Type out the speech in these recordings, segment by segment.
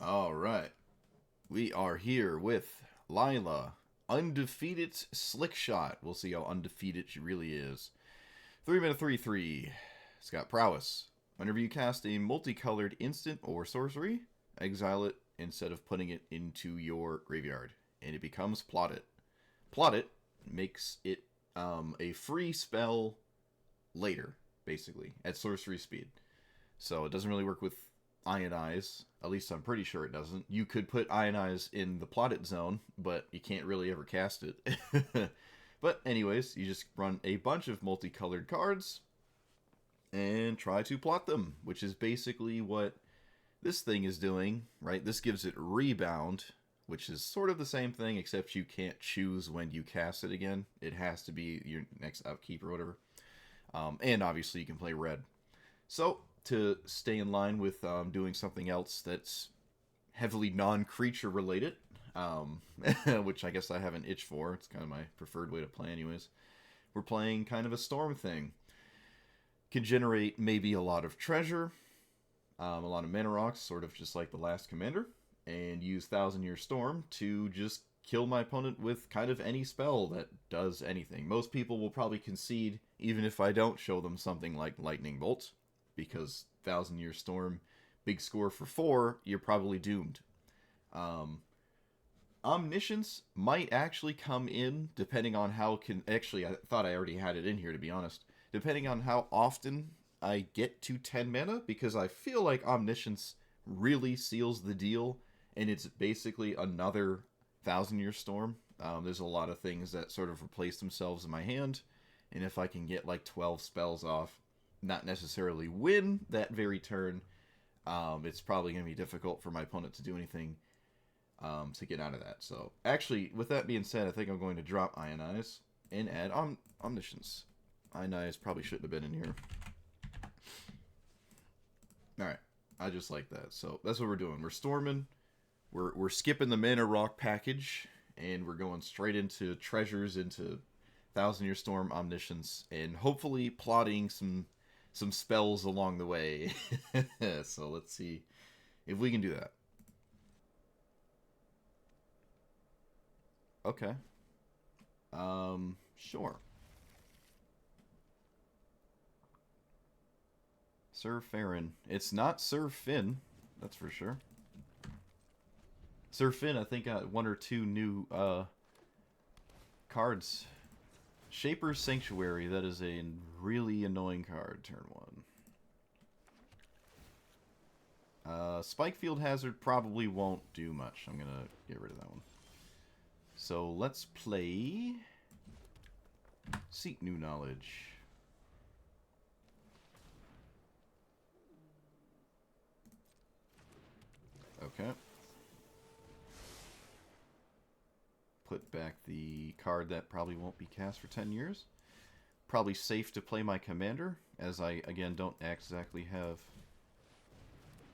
Alright, we are here with Lilah, Undefeated Slickshot. We'll see how undefeated she really is. 3-mana 3/3. It's got prowess. Whenever you cast a multicolored instant or sorcery, exile it instead of putting it into your graveyard, and it becomes Plot It. Plot It makes it a free spell later, basically, at sorcery speed. So it doesn't really work with Ionize. At least I'm pretty sure it doesn't. You could put Ionize in the plotted zone, but you can't really ever cast it. But anyways, you just run a bunch of multicolored cards and try to plot them, which is basically what this thing is doing, right? This gives it rebound, which is sort of the same thing, except you can't choose when you cast it again. It has to be your next upkeep or whatever. And obviously you can play red. So, to stay in line with doing something else that's heavily non-creature related, which I guess I have an itch for. It's kind of my preferred way to play anyways. We're playing kind of a storm thing. Can generate maybe a lot of treasure, a lot of mana rocks, sort of just like the last commander, and use Thousand Year Storm to just kill my opponent with kind of any spell that does anything. Most people will probably concede, even if I don't show them something like Lightning Bolt, because Thousand Year Storm, big score for 4, you're probably doomed. Omniscience might actually come in, depending on how actually, I thought I already had it in here, to be honest. Depending on how often I get to 10 mana, because I feel like Omniscience really seals the deal, and it's basically another Thousand Year Storm. There's a lot of things that sort of replace themselves in my hand, and if I can get like 12 spells off, not necessarily win that very turn, it's probably going to be difficult for my opponent to do anything to get out of that. So, actually, with that being said, I think I'm going to drop Ionize and add Omniscience. Ionize probably shouldn't have been in here. Alright, I just like that. So, that's what we're doing. We're storming, we're skipping the Mana Rock package, and we're going straight into treasures, into Thousand Year Storm, Omniscience, and hopefully plotting some spells along the way. So let's see if we can do that. Okay. Sure. Sir Farron. It's not Sir Finn, that's for sure. Sir Finn, I think, got 1 or 2 new cards. Shaper's Sanctuary, that is a really annoying card, turn 1. Spikefield Hazard probably won't do much. I'm going to get rid of that one. So let's play Seek New Knowledge. Okay. Put back the card that probably won't be cast for 10 years. Probably safe to play my commander, as I, again, don't exactly have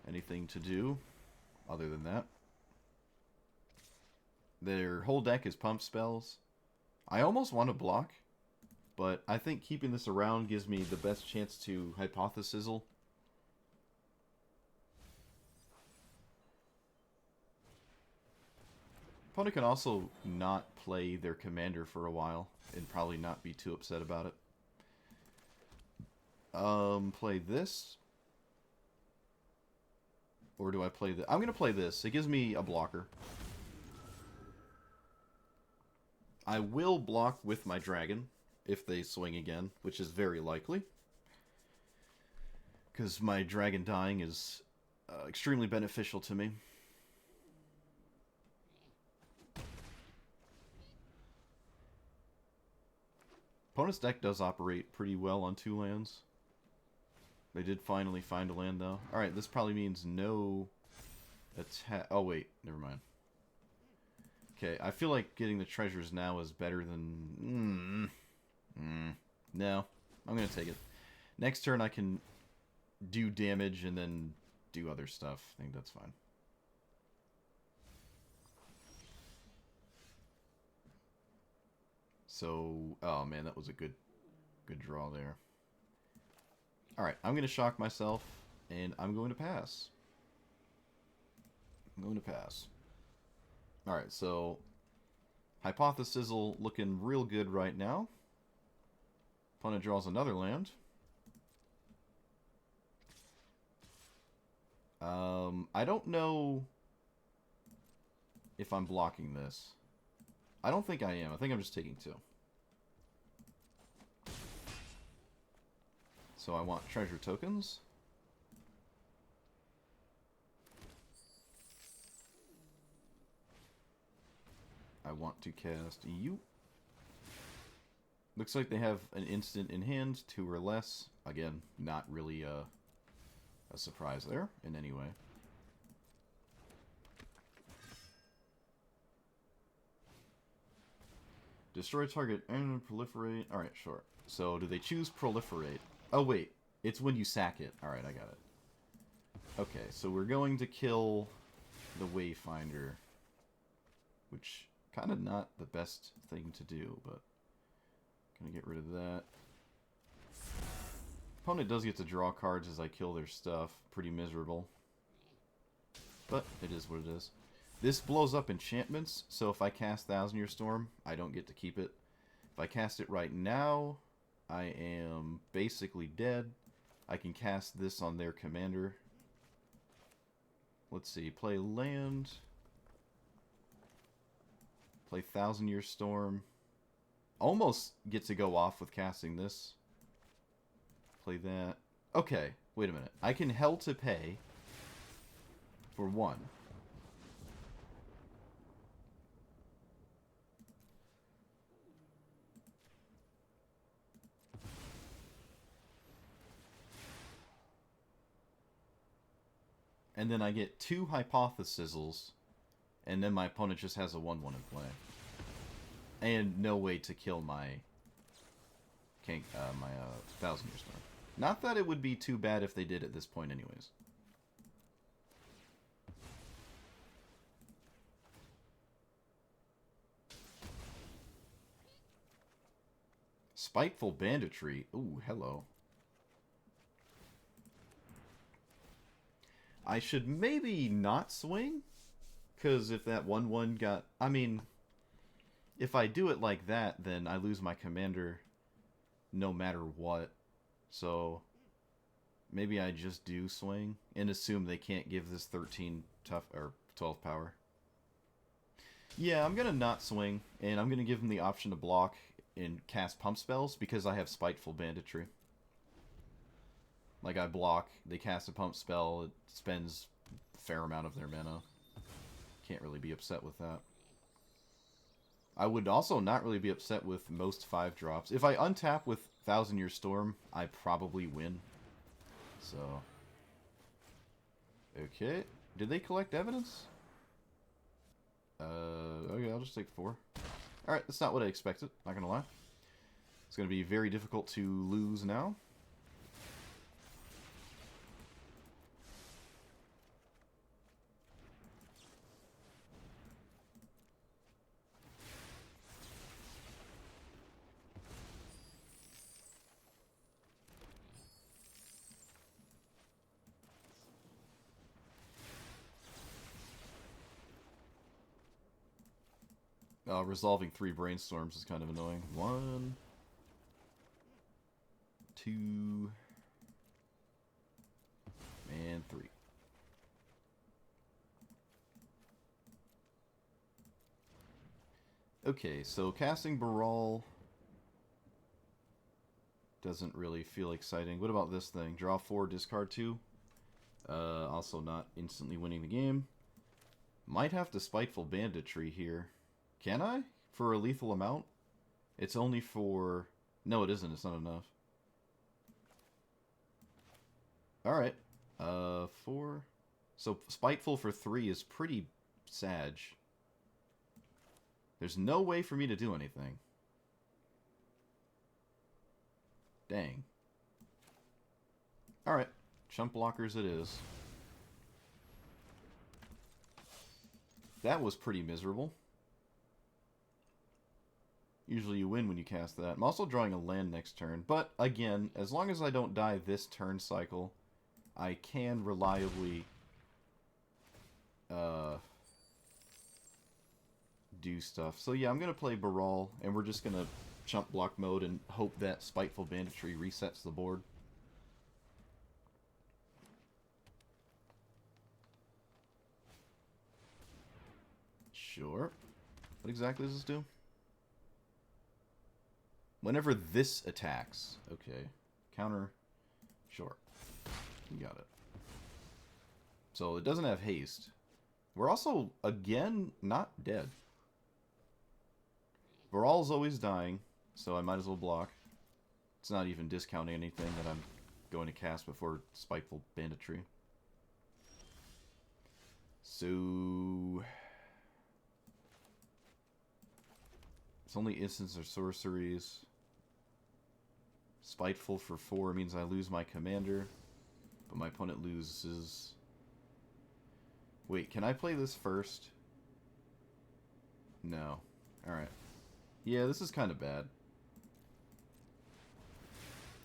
anything to do other than that. Their whole deck is pump spells. I almost want to block, but I think keeping this around gives me the best chance to hypothesizzle. Opponent can also not play their commander for a while and probably not be too upset about it. Play this. Or do I play this? I'm going to play this. It gives me a blocker. I will block with my dragon if they swing again, which is very likely. Because my dragon dying is extremely beneficial to me. Opponent's deck does operate pretty well on 2 lands. They did finally find a land, though. Alright, this probably means no attack. Oh, wait. Never mind. Okay, I feel like getting the treasures now is better than... No. I'm going to take it. Next turn I can do damage and then do other stuff. I think that's fine. So, oh man, that was a good draw there. Alright, I'm going to shock myself, and I'm going to pass. I'm going to pass. Alright, so Hypothesizzle looking real good right now. Opponent draws another land. I don't know if I'm blocking this. I don't think I am. I think I'm just taking 2. So I want treasure tokens. I want to cast you. Looks like they have an instant in hand, 2 or less. Again, not really a surprise there in any way. Destroy target and proliferate. Alright, sure. So, do they choose proliferate? Oh, wait. It's when you sack it. Alright, I got it. Okay, so we're going to kill the Wayfinder. Which, kind of not the best thing to do, but... Gonna get rid of that. Opponent does get to draw cards as I kill their stuff. Pretty miserable. But, it is what it is. This blows up enchantments, so if I cast Thousand Year Storm, I don't get to keep it. If I cast it right now, I am basically dead. I can cast this on their commander. Let's see, play land. Play Thousand Year Storm. Almost get to go off with casting this. Play that. Okay, wait a minute. I can Hell to Pay for 1. And then I get 2 Hypothesizzles, and then my opponent just has a 1/1 in play. And no way to kill my Thousand Year Storm. Not that it would be too bad if they did at this point anyways. Spiteful Banditry. Ooh, hello. I should maybe not swing, because if that 1/1 got... I mean, if I do it like that, then I lose my commander no matter what. So, maybe I just do swing and assume they can't give this 13 tough or 12 power. Yeah, I'm going to not swing, and I'm going to give them the option to block and cast pump spells because I have Spiteful Banditry. Like, I block, they cast a pump spell, it spends a fair amount of their mana. Can't really be upset with that. I would also not really be upset with most 5-drops. If I untap with Thousand Year Storm, I probably win. So... Okay. Did they collect evidence? Okay, I'll just take 4. Alright, that's not what I expected, not gonna lie. It's gonna be very difficult to lose now. Resolving 3 brainstorms is kind of annoying. 1, 2, and 3. Okay, so casting Brawl doesn't really feel exciting. What about this thing? Draw 4, discard 2. Also not instantly winning the game. Might have to Spiteful Banditry here. Can I? For a lethal amount? It's only for... No, it isn't. It's not enough. Alright. 4. So, Spiteful for 3 is pretty sag. There's no way for me to do anything. Dang. Alright. Chump blockers it is. That was pretty miserable. Usually you win when you cast that. I'm also drawing a land next turn. But, again, as long as I don't die this turn cycle, I can reliably do stuff. So yeah, I'm going to play Brawl, and we're just going to chump block mode and hope that Spiteful Banditry resets the board. Sure. What exactly does this do? Whenever this attacks. Okay. Counter. Sure. You got it. So it doesn't have haste. We're also, again, not dead. Brawl's always dying, so I might as well block. It's not even discounting anything that I'm going to cast before Spiteful Banditry. So... it's only instants or sorceries. Spiteful for 4 means I lose my commander, but my opponent loses... Wait, can I play this first? No. Alright. Yeah, this is kind of bad.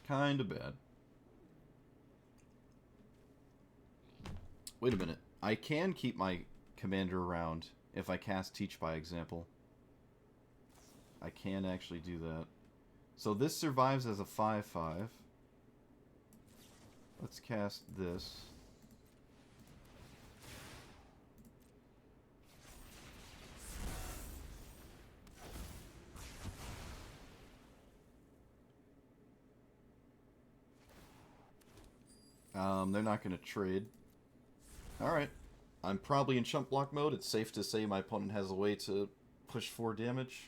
Kind of bad. Wait a minute. I can keep my commander around if I cast Teach by example. I can actually do that. So this survives as a 5/5. Let's cast this. They're not going to trade. Alright. I'm probably in chump block mode. It's safe to say my opponent has a way to push 4 damage.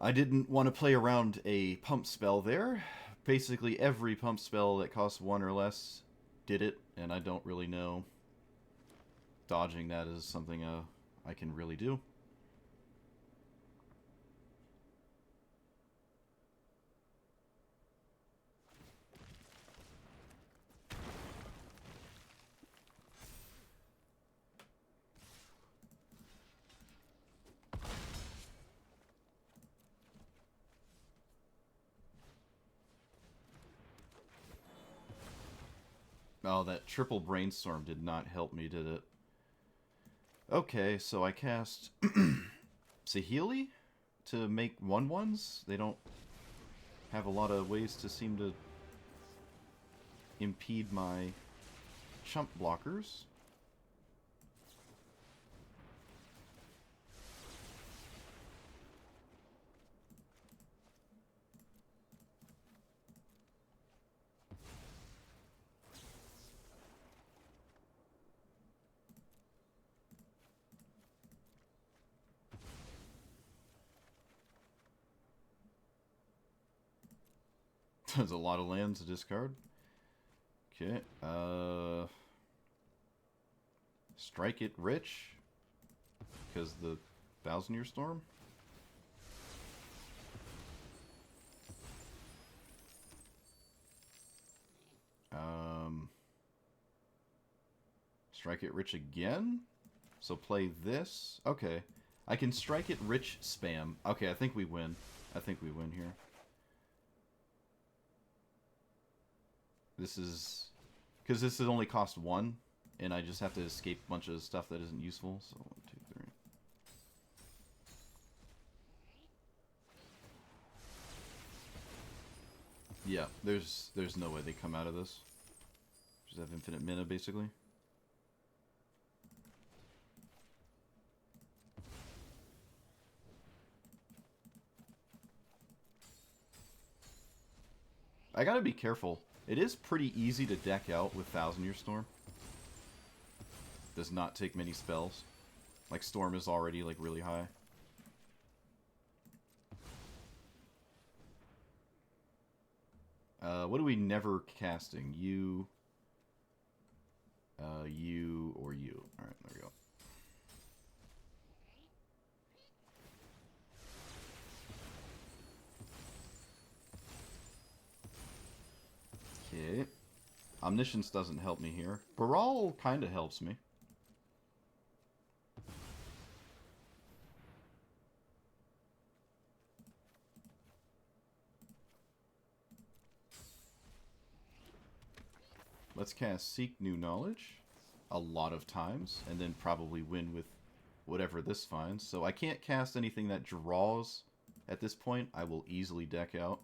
I didn't want to play around a pump spell there. Basically every pump spell that costs 1 or less did it, and I don't really know. Dodging that is something I can really do. Oh, that triple brainstorm did not help me, did it? Okay, so I cast Saheeli to make 1/1s. They don't have a lot of ways to seem to impede my chump blockers. There's a lot of lands to discard. Okay, strike it rich, because the 1,000-Year Storm. Strike it rich again. So play this. Okay, I can strike it rich spam. Okay, I think we win. I think we win here. This is... because this is only cost 1, and I just have to escape a bunch of stuff that isn't useful. So 1, 2, 3. Yeah, there's no way they come out of this. Just have infinite mana, basically. I gotta be careful. It is pretty easy to deck out with 1,000-Year Storm. Does not take many spells. Like, Storm is already, like, really high. What are we never casting? You, you, or you. Alright, there we go. Okay. Omniscience doesn't help me here. Brawl kind of helps me. Let's cast Seek New Knowledge a lot of times, and then probably win with whatever this finds. So I can't cast anything that draws at this point. I will easily deck out.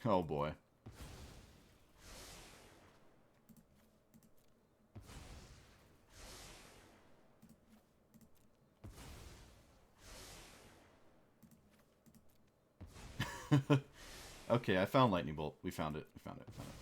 Oh boy. Okay, I found Lightning Bolt. We found it. We found it. We found it.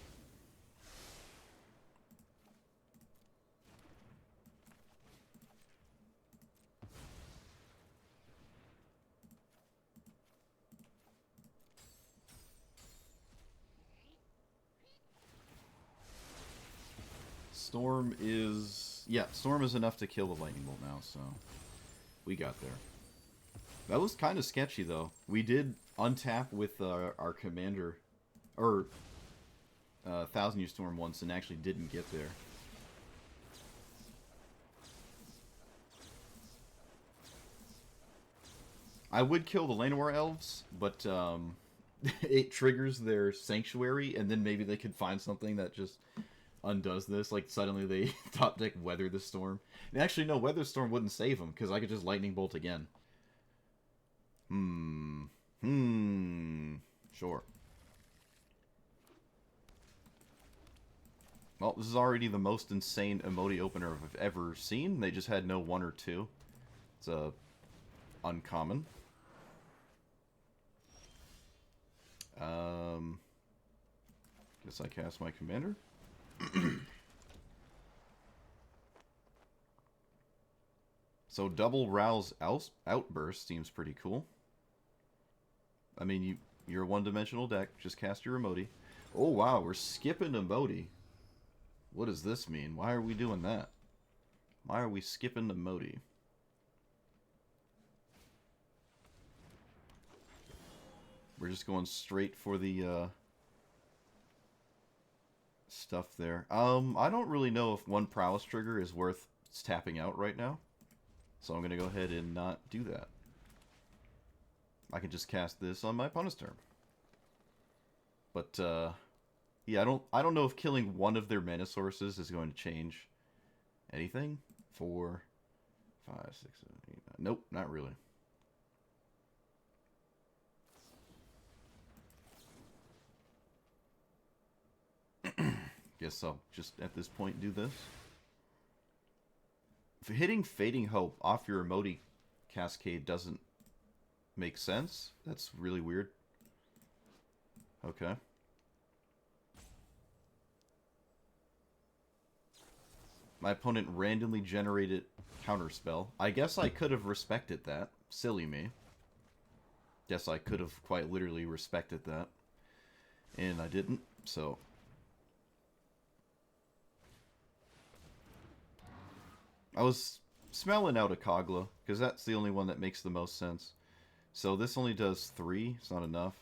Storm is... Yeah, Storm is enough to kill the Lightning Bolt now, so... We got there. That was kind of sketchy, though. We did untap with our commander... Or... Thousand Year Storm once and actually didn't get there. I would kill the Llanowar Elves, but it triggers their Sanctuary, and then maybe they could find something that just undoes this. Like, suddenly they top deck Weather the Storm. And actually, no, Weather the Storm wouldn't save them, because I could just Lightning Bolt again. Sure. Well, this is already the most insane emote opener I've ever seen. They just had no 1 or 2. It's uncommon. Guess I cast my commander. So double Rouse Outburst seems pretty cool. I mean, you're a one-dimensional deck. Just cast your emote. Oh wow, we're skipping emote. What does this mean? Why are we doing that? Why are we skipping emote? We're just going straight for the stuff there. I don't really know if one prowess trigger is worth tapping out right now. So I'm going to go ahead and not do that. I can just cast this on my opponent's turn. But yeah, I don't know if killing one of their mana sources is going to change anything. 4, 5, 6, 7, 8, 9. Nope, not really. Guess I'll just, at this point, do this. If hitting Fading Hope off your emote cascade doesn't make sense, that's really weird. Okay. My opponent randomly generated counterspell. I guess I could have respected that. Silly me. Guess I could have quite literally respected that. And I didn't, so... I was smelling out a Kogla, because that's the only one that makes the most sense. So this only does 3, it's not enough.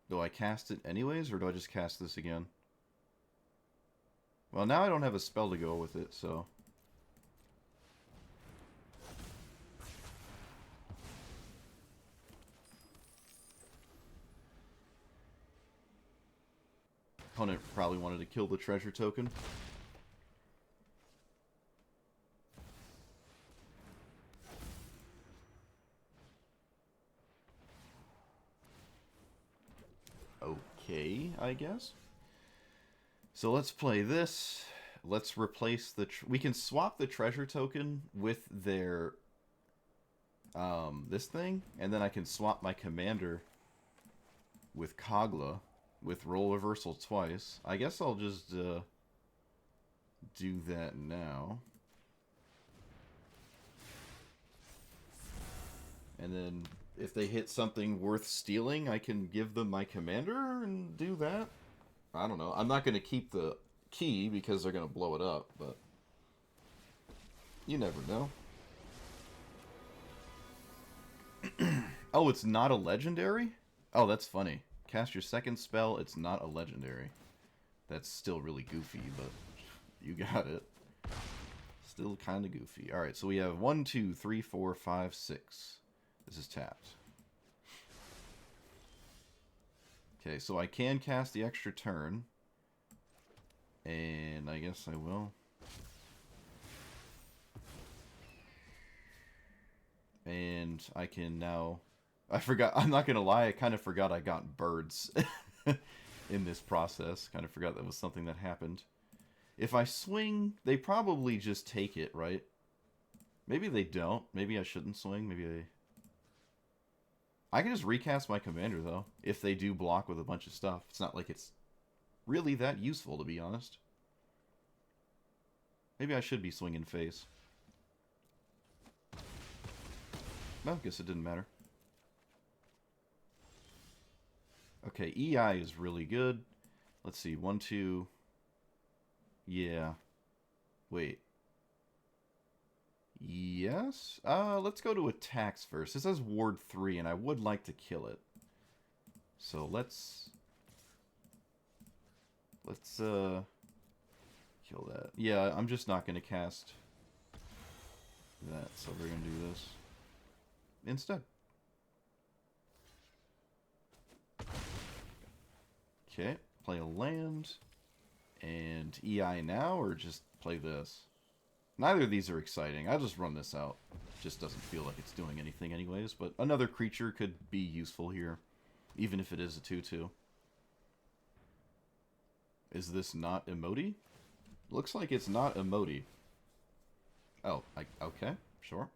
Do I cast it anyways, or do I just cast this again? Well, now I don't have a spell to go with it, so... Opponent probably wanted to kill the treasure token. Okay, I guess. So let's play this. Let's replace the... we can swap the treasure token with their... this thing. And then I can swap my commander with Kogla. With role reversal twice. I guess I'll just do that now. And then if they hit something worth stealing, I can give them my commander and do that. I don't know. I'm not going to keep the key because they're going to blow it up, but you never know. Oh, it's not a legendary? Oh, that's funny. Cast your second spell, it's not a legendary. That's still really goofy, but you got it. Still kind of goofy. Alright, so we have 1, 2, 3, 4, 5, 6. This is tapped. Okay, so I can cast the extra turn. And I guess I will. And I can now... I forgot, I'm not going to lie, I kind of forgot I got birds in this process. Kind of forgot that was something that happened. If I swing, they probably just take it, right? Maybe they don't. Maybe I shouldn't swing. Maybe I can just recast my commander, though, if they do block with a bunch of stuff. It's not like it's really that useful, to be honest. Maybe I should be swinging face. Well, I guess it didn't matter. Okay, EI is really good. Let's see, 1, 2... Yeah. Wait. Yes? Let's go to attacks first. This says Ward 3, and I would like to kill it. So let's kill that. Yeah, I'm just not going to cast that, so we're going to do this instead. Okay, play a land. And EI now, or just play this? Neither of these are exciting. I'll just run this out. Just doesn't feel like it's doing anything anyways, but another creature could be useful here, even if it is a 2/2. Is this not emote? Looks like it's not emote. Oh, okay, sure.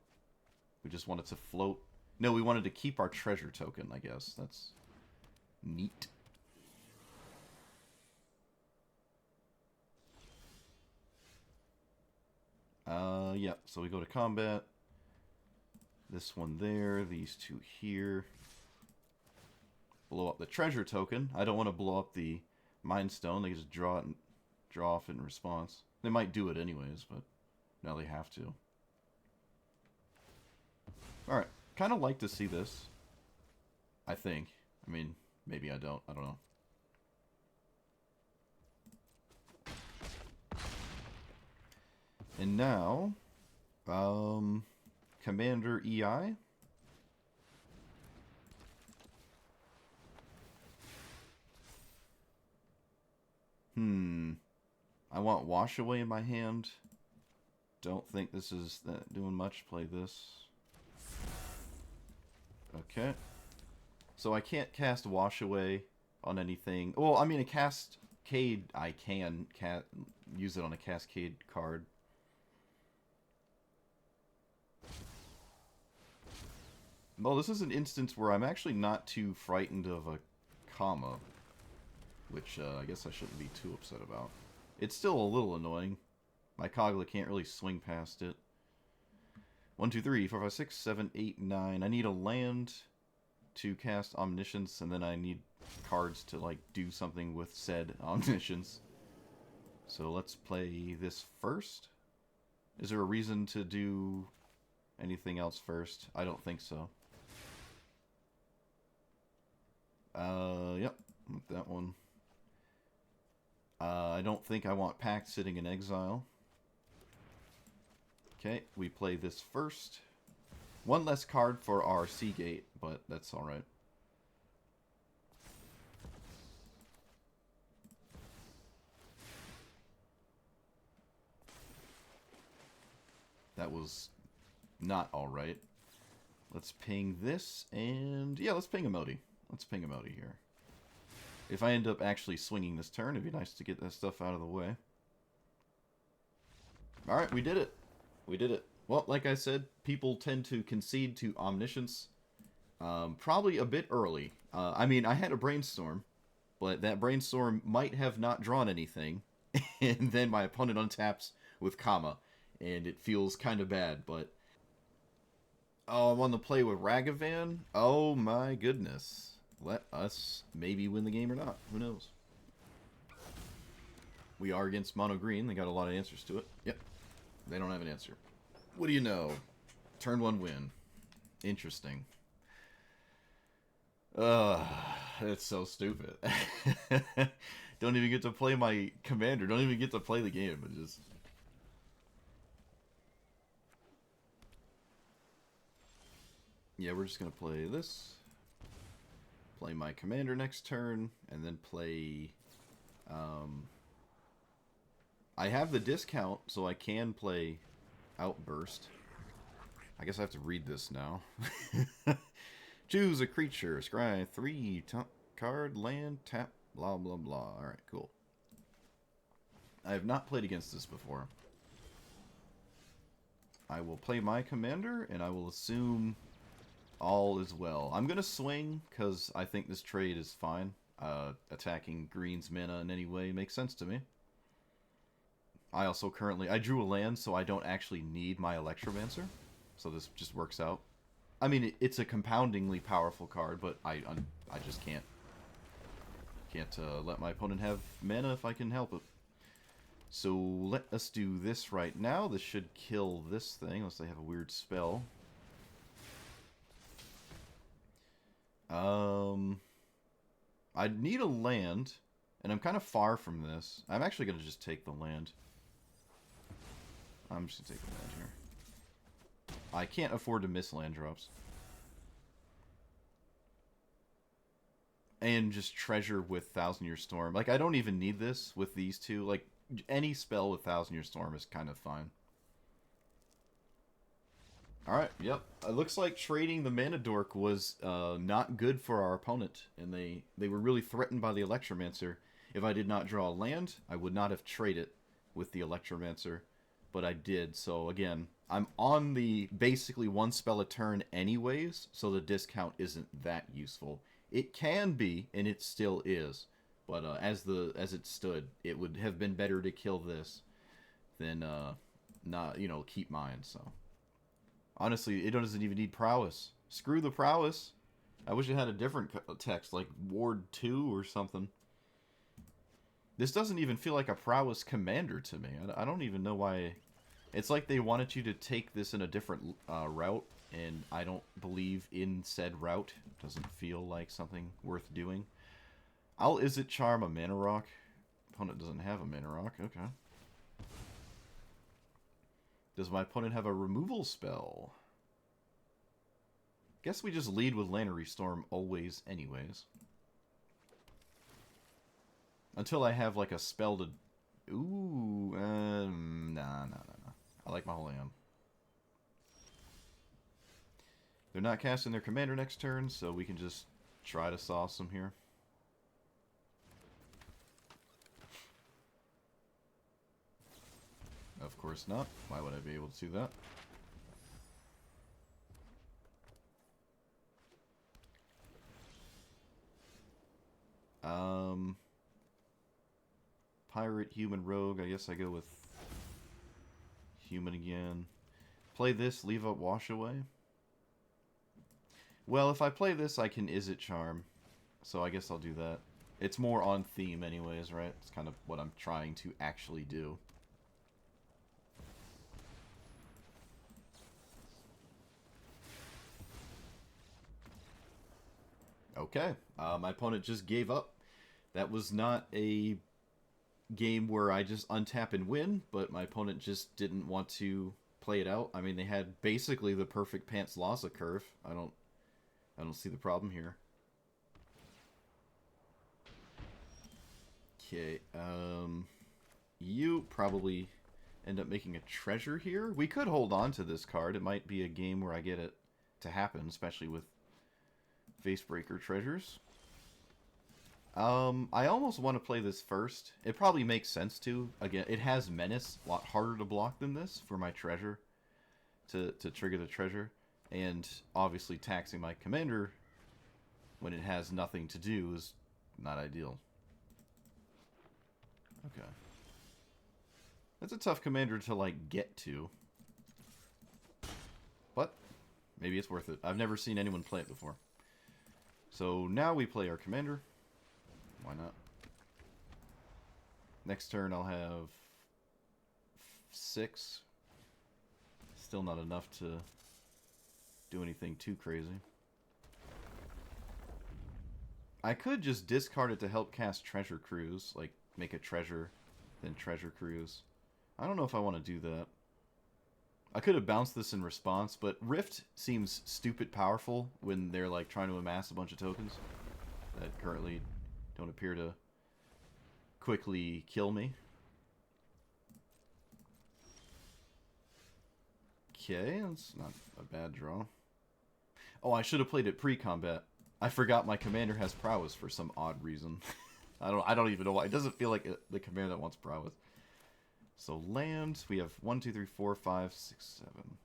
We just wanted to float. No, we wanted to keep our treasure token, I guess. That's neat. Yeah, so we go to combat. This one there, these two here. Blow up the treasure token. I don't want to blow up the Mind Stone. They just draw it and draw off it in response. They might do it anyways, but now they have to. Alright, kind of like to see this. I think. I mean, maybe I don't. I don't know. And now, Commander EI. I want Wash Away in my hand. Don't think this is doing much. Play this. Okay. So I can't cast Wash Away on anything. Well, I mean, a Cascade, I can use it on a Cascade card. Well, this is an instance where I'm actually not too frightened of a comma, which I guess I shouldn't be too upset about. It's still a little annoying. My Kogla can't really swing past it. 1, 2, 3, 4, 5, 6, 7, 8, 9. I need a land to cast Omniscience, and then I need cards to, like, do something with said Omniscience. So let's play this first. Is there a reason to do anything else first? I don't think so. Yep, with that one. I don't think I want Pact sitting in exile. Okay, we play this first. One less card for our Seagate, but that's alright. That was not alright. Let's ping this, and yeah, let's ping Emote. Let's ping Emote here. If I end up actually swinging this turn, it'd be nice to get that stuff out of the way. Alright, we did it. We did it. Well, like I said, people tend to concede to Omniscience probably a bit early. I mean, I had a Brainstorm, but that Brainstorm might have not drawn anything, and then my opponent untaps with comma, and it feels kind of bad, but... Oh, I'm on the play with Ragavan? Oh my goodness. Let us maybe win the game or not. Who knows? We are against Mono Green. They got a lot of answers to it. Yep. They don't have an answer. What do you know? Turn 1 win. Interesting. It's so stupid. Don't even get to play my commander. Don't even get to play the game. It just... Yeah, we're just going to play this. Play my commander next turn, and then play... I have the discount, so I can play Outburst. I guess I have to read this now. Choose a creature. Scry 3, top card, land, tap, blah, blah, blah. Alright, cool. I have not played against this before. I will play my commander, and I will assume all is well. I'm going to swing, because I think this trade is fine. Attacking green's mana in any way makes sense to me. I also currently... I drew a land, so I don't actually need my Electromancer. So this just works out. I mean, it's a compoundingly powerful card, but I just can't let my opponent have mana if I can help it. So let us do this right now. This should kill this thing, unless they have a weird spell. I need a land, and I'm kind of far from this. I'm actually going to just take the land. I'm just going to take the land here. I can't afford to miss land drops. And just treasure with Thousand Year Storm. Like, I don't even need this with these two. Like, any spell with Thousand Year Storm is kind of fine. Alright, yep. It looks like trading the Mana Dork was not good for our opponent. And they were really threatened by the Electromancer. If I did not draw a land, I would not have traded with the Electromancer. But I did, so again, I'm on the basically one spell a turn anyways, so the discount isn't that useful. It can be, and it still is, but as it stood, it would have been better to kill this than not, you know, keep mine. So honestly, it doesn't even need prowess. Screw the prowess. I wish it had a different text, like Ward 2 or something. This doesn't even feel like a prowess commander to me. I don't even know why. It's like they wanted you to take this in a different route, and I don't believe in said route. It doesn't feel like something worth doing. I'll Izzet Charm a Mana Rock. Opponent doesn't have a Mana Rock. Okay. Does my opponent have a removal spell? Guess we just lead with Lannery Storm always anyways. Until I have, like, a spell to... Ooh, nah. I like my whole hand. They're not casting their commander next turn, so we can just try to sauce them here. Of course not. Why would I be able to do that? Pirate, human, rogue. I guess I go with human again. Play this, leave up wash away. Well, if I play this, I can Izzet Charm. So I guess I'll do that. It's more on theme anyways, right? It's kind of what I'm trying to actually do. Okay. My opponent just gave up. That was not a game where I just untap and win, but my opponent just didn't want to play it out. I mean, they had basically the perfect Pants Lhasa curve. I don't see the problem here. Okay, you probably end up making a treasure here. We could hold on to this card. It might be a game where I get it to happen, especially with Facebreaker treasures. I almost want to play this first. It probably makes sense to. Again, it has Menace, a lot harder to block than this for my treasure, to trigger the treasure. And obviously taxing my commander when it has nothing to do is not ideal. Okay. That's a tough commander to, like, get to. But maybe it's worth it. I've never seen anyone play it before. So now we play our commander. Why not? Next turn I'll have 6. Still not enough to do anything too crazy. I could just discard it to help cast Treasure Cruise. Like, make a treasure, then Treasure Cruise. I don't know if I want to do that. I could have bounced this in response, but Rift seems stupid powerful when they're like trying to amass a bunch of tokens that currently don't appear to quickly kill me. Okay, that's not a bad draw. Oh, I should have played it pre-combat. I forgot my commander has prowess for some odd reason. I don't even know why. It doesn't feel like the commander that wants prowess. So land, we have 1, 2, 3, 4, 5, 6, 7.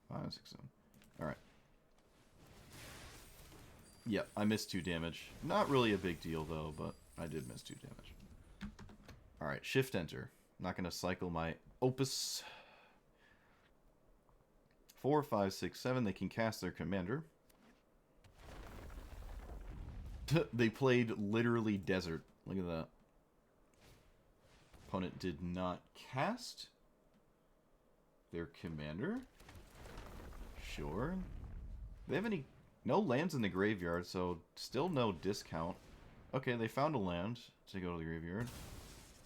5, 6, 7. Alright. Yep, I missed 2 damage. Not really a big deal though, but I did miss 2 damage. Alright, shift enter. I'm not gonna cycle my opus. 4, 5, 6, 7. They can cast their commander. They played literally desert. Look at that. Opponent did not cast their commander. Sure. They have any... No lands in the graveyard, so still no discount. Okay, they found a land to go to the graveyard.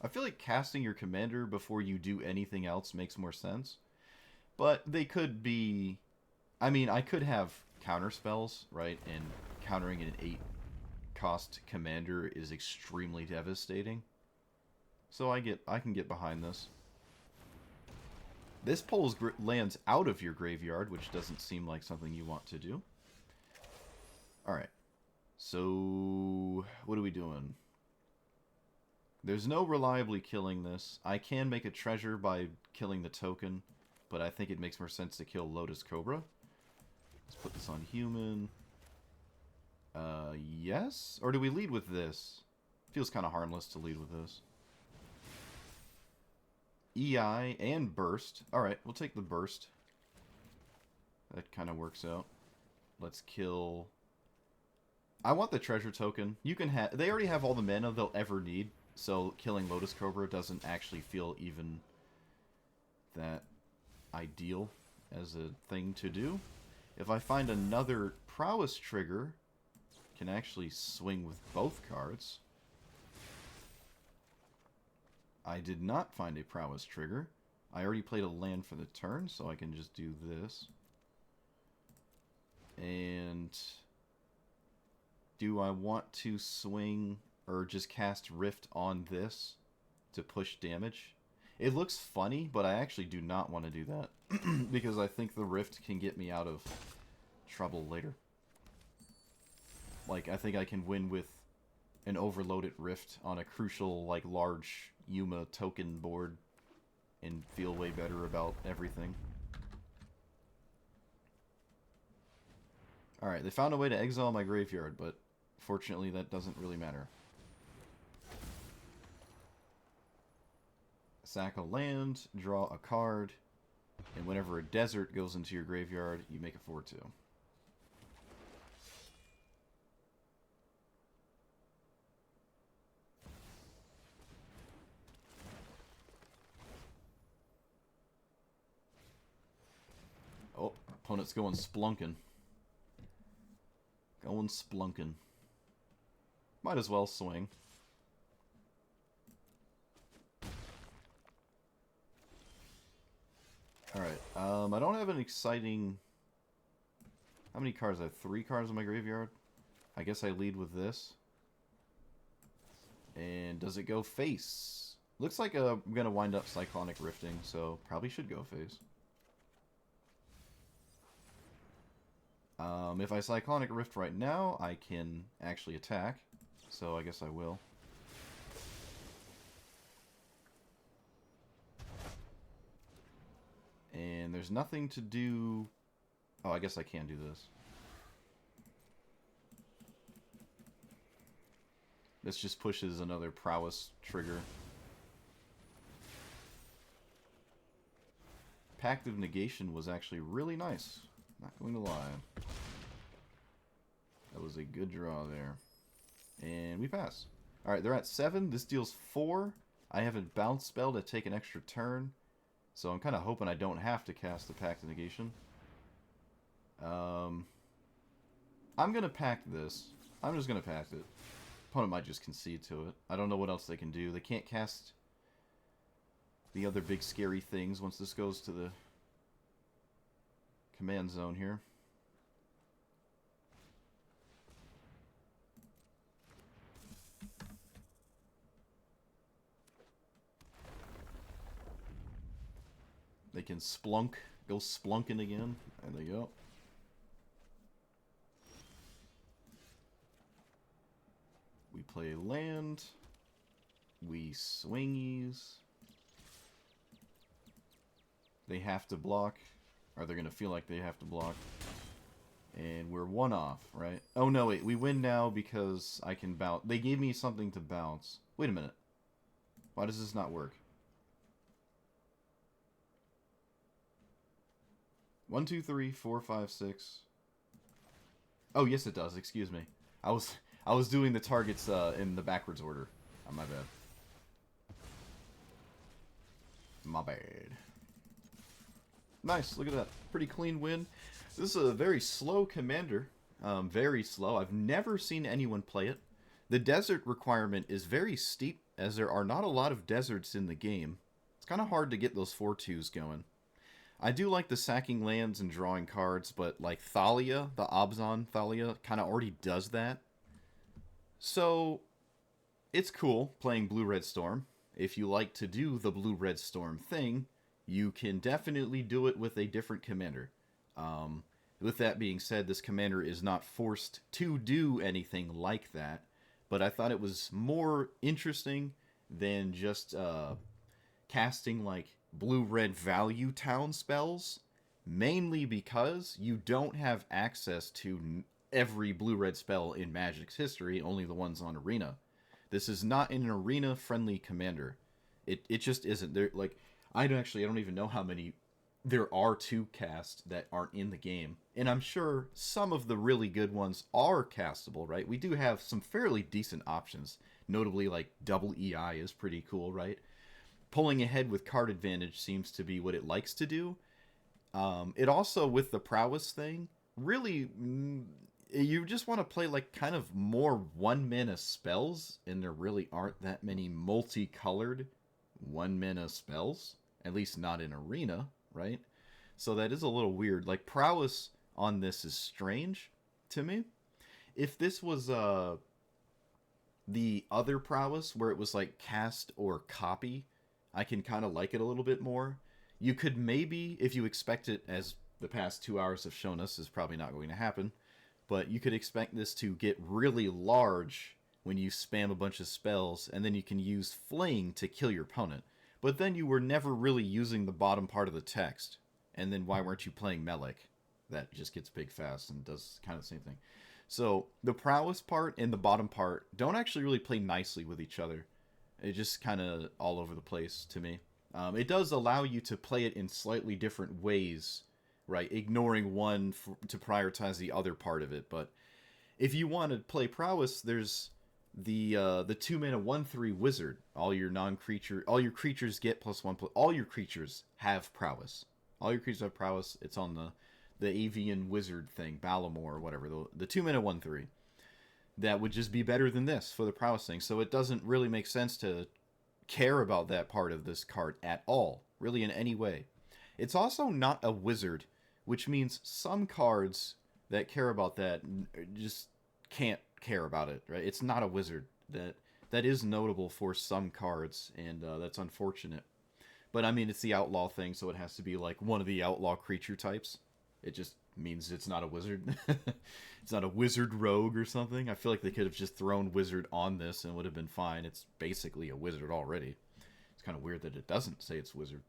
I feel like casting your commander before you do anything else makes more sense. But they could be... I mean, I could have counter spells, right? And countering an 8-cost commander is extremely devastating. So I can get behind this. This pulls lands out of your graveyard, which doesn't seem like something you want to do. Alright. So, what are we doing? There's no reliably killing this. I can make a treasure by killing the token, but I think it makes more sense to kill Lotus Cobra. Let's put this on human. Yes? Or do we lead with this? Feels kind of harmless to lead with this. EI and burst. Alright, we'll take the burst. That kind of works out. Let's kill... I want the treasure token. You can have... They already have all the mana they'll ever need, so killing Lotus Cobra doesn't actually feel even that ideal as a thing to do. If I find another prowess trigger, can actually swing with both cards. I did not find a prowess trigger. I already played a land for the turn, so I can just do this. And do I want to swing or just cast Rift on this to push damage? It looks funny, but I actually do not want to do that because I think the Rift can get me out of trouble later. Like, I think I can win with an overloaded Rift on a crucial, like, large Yuma token board and feel way better about everything. Alright, they found a way to exile my graveyard, but fortunately that doesn't really matter. Sack a land, draw a card, and whenever a desert goes into your graveyard, you make a 4/2. Oh, opponent's going splunking. Going splunking. Might as well swing. Alright, I don't have an exciting... How many cards? I have 3 cards in my graveyard. I guess I lead with this. And does it go face? Looks like I'm going to wind up Cyclonic Rifting, so probably should go face. If I Cyclonic Rift right now, I can actually attack. So I guess I will. And there's nothing to do... Oh, I guess I can do this. This just pushes another prowess trigger. Pact of Negation was actually really nice. Not going to lie. That was a good draw there. And we pass. Alright, they're at 7. This deals 4. I have a bounce spell to take an extra turn. So I'm kind of hoping I don't have to cast the Pact of Negation. I'm going to pact this. I'm just going to pact it. Opponent might just concede to it. I don't know what else they can do. They can't cast... the other big scary things once this goes to the command zone here. They can splunk, go splunking again. There they go. We play land. We swingies. They have to block. Or they're going to feel like they have to block. And we're one off, right? Oh, no, wait. We win now because I can bounce. They gave me something to bounce. Wait a minute. Why does this not work? 1, 2, 3, 4, 5, 6. Oh, yes, it does. Excuse me. I was doing the targets in the backwards order. Oh, my bad. My bad. Nice. Look at that. Pretty clean win. This is a very slow commander. Very slow. I've never seen anyone play it. The desert requirement is very steep, as there are not a lot of deserts in the game. It's kind of hard to get those 4-2s going. I do like the sacking lands and drawing cards, but like Thalia, the Abzan Thalia, kind of already does that. So, it's cool playing Blue-Red Storm. If you like to do the Blue-Red Storm thing, you can definitely do it with a different commander. With that being said, this commander is not forced to do anything like that, but I thought it was more interesting than just casting like blue-red value town spells, mainly because you don't have access to every blue-red spell in Magic's history, only the ones on Arena. This is not an arena-friendly commander. It just isn't. There, like, I don't even know how many there are to cast that aren't in the game. And I'm sure some of the really good ones are castable, right? We do have some fairly decent options. Notably, like, double EI is pretty cool, right? Pulling ahead with card advantage seems to be what it likes to do. It also, with the prowess thing, really, you just want to play, like, kind of more 1-mana spells, and there really aren't that many multicolored 1-mana spells. At least not in Arena, right? So that is a little weird. Like, prowess on this is strange to me. If this was the other prowess, where it was like cast or copy, I can kind of like it a little bit more. You could maybe, if you expect it, as the past 2 hours have shown us, is probably not going to happen, but you could expect this to get really large when you spam a bunch of spells, and then you can use Fling to kill your opponent. But then you were never really using the bottom part of the text. And then why weren't you playing Melek? That just gets big fast and does kind of the same thing. So the prowess part and the bottom part don't actually really play nicely with each other. It's just kind of all over the place to me. It does allow you to play it in slightly different ways, right? Ignoring one to prioritize the other part of it. But if you want to play prowess, there's the 2-mana 1/3 wizard. All your creatures get +1. All your creatures have prowess. All your creatures have prowess. It's on the avian wizard thing, Balamor or whatever. The 2-mana 1/3. That would just be better than this for the prowess thing. So it doesn't really make sense to care about that part of this card at all, really in any way. It's also not a wizard, which means some cards that care about that just can't care about it, right? It's not a wizard. That is notable for some cards, and that's unfortunate. But I mean, it's the outlaw thing, so it has to be like one of the outlaw creature types. It just means it's not a wizard. It's not a wizard rogue or something. I feel like they could have just thrown wizard on this and would have been fine. It's basically a wizard already. It's kind of weird that it doesn't say it's wizard.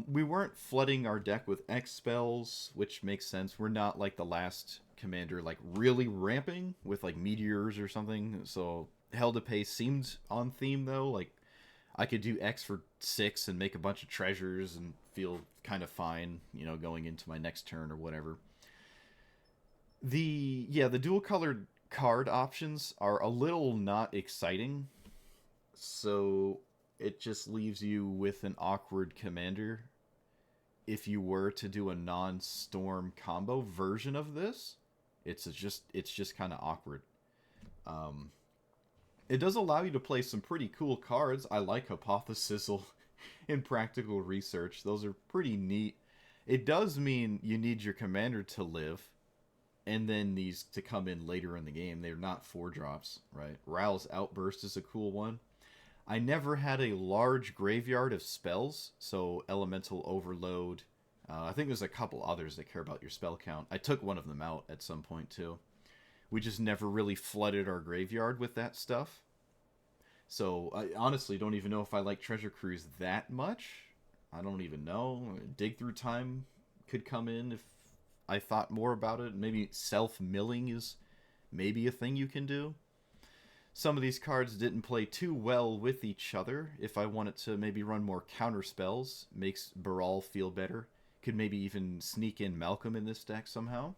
We weren't flooding our deck with X spells, which makes sense. We're not like the last commander, like really ramping with like meteors or something. So Hell to Pay seemed on theme though. Like I could do X for 6 and make a bunch of treasures and feel kind of fine, you know, going into my next turn or whatever. The dual colored card options are a little not exciting. So it just leaves you with an awkward commander. If you were to do a non-storm combo version of this, it's just kind of awkward. It does allow you to play some pretty cool cards. I like Hypothesizzle in practical research. Those are pretty neat. It does mean you need your commander to live, and then these to come in later in the game. They're not 4-drops, right? Ral's Outburst is a cool one. I never had a large graveyard of spells, so Elemental Overload. I think there's a couple others that care about your spell count. I took one of them out at some point, too. We just never really flooded our graveyard with that stuff. So, I honestly don't even know if I like Treasure Cruise that much. I don't even know. Dig Through Time could come in if I thought more about it. Maybe self-milling is maybe a thing you can do. Some of these cards didn't play too well with each other. If I wanted to maybe run more counter spells, makes Brawl feel better. Could maybe even sneak in Malcolm in this deck somehow.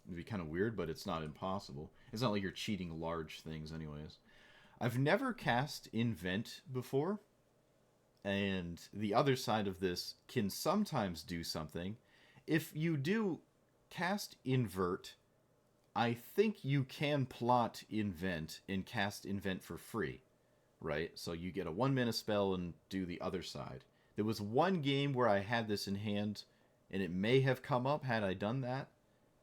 It'd be kind of weird, but it's not impossible. It's not like you're cheating large things anyways. I've never cast Invent before. And the other side of this can sometimes do something. If you do cast Invert, I think you can plot Invent and cast Invent for free, right? So you get a 1-mana spell and do the other side. There was one game where I had this in hand, and it may have come up had I done that,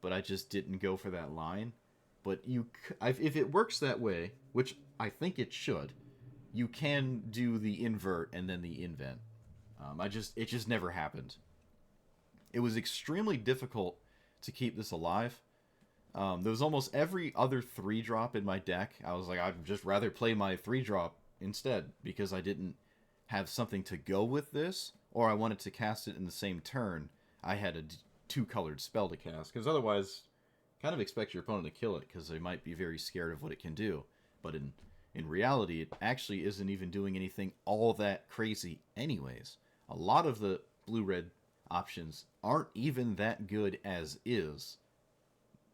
but I just didn't go for that line. But if it works that way, which I think it should, you can do the invert and then the invent. It just never happened. It was extremely difficult to keep this alive. There was almost every other 3-drop in my deck. I was like, I'd just rather play my 3-drop instead because I didn't have something to go with this, or I wanted to cast it in the same turn. I had a 2-colored spell to cast, because otherwise, kind of expect your opponent to kill it because they might be very scared of what it can do. But in reality, it actually isn't even doing anything all that crazy anyways. A lot of the blue-red options aren't even that good as is.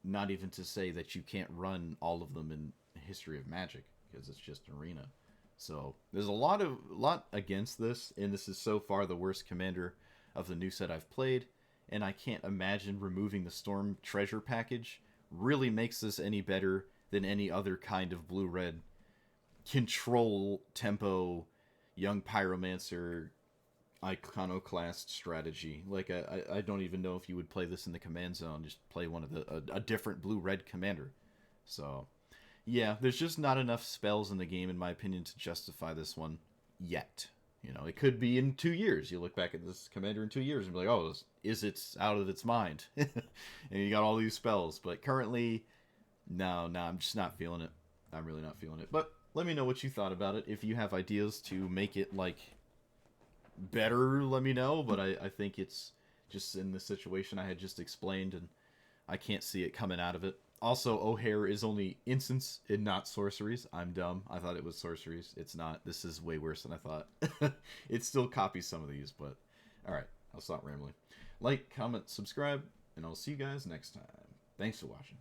Not even to say that you can't run all of them in History of Magic, because it's just Arena. So there's a lot against this, and this is so far the worst commander of the new set I've played, and I can't imagine removing the Storm Treasure package really makes this any better than any other kind of blue-red control, tempo, young pyromancer, iconoclast strategy. Like, I don't even know if you would play this in the command zone. Just play one of a different blue-red commander. So, yeah, there's just not enough spells in the game, in my opinion, to justify this one yet. You know, it could be in 2 years. You look back at this commander in 2 years and be like, oh, it's out of its mind. And you got all these spells. But currently, no, I'm just not feeling it. I'm really not feeling it. But let me know what you thought about it. If you have ideas to make it, like, better, let me know. But I think it's just in the situation I had just explained, and I can't see it coming out of it. Also, O'Hare is only instants and not sorceries. I'm dumb. I thought it was sorceries. It's not. This is way worse than I thought. It still copies some of these, but alright. I'll stop rambling. Like, comment, subscribe, and I'll see you guys next time. Thanks for watching.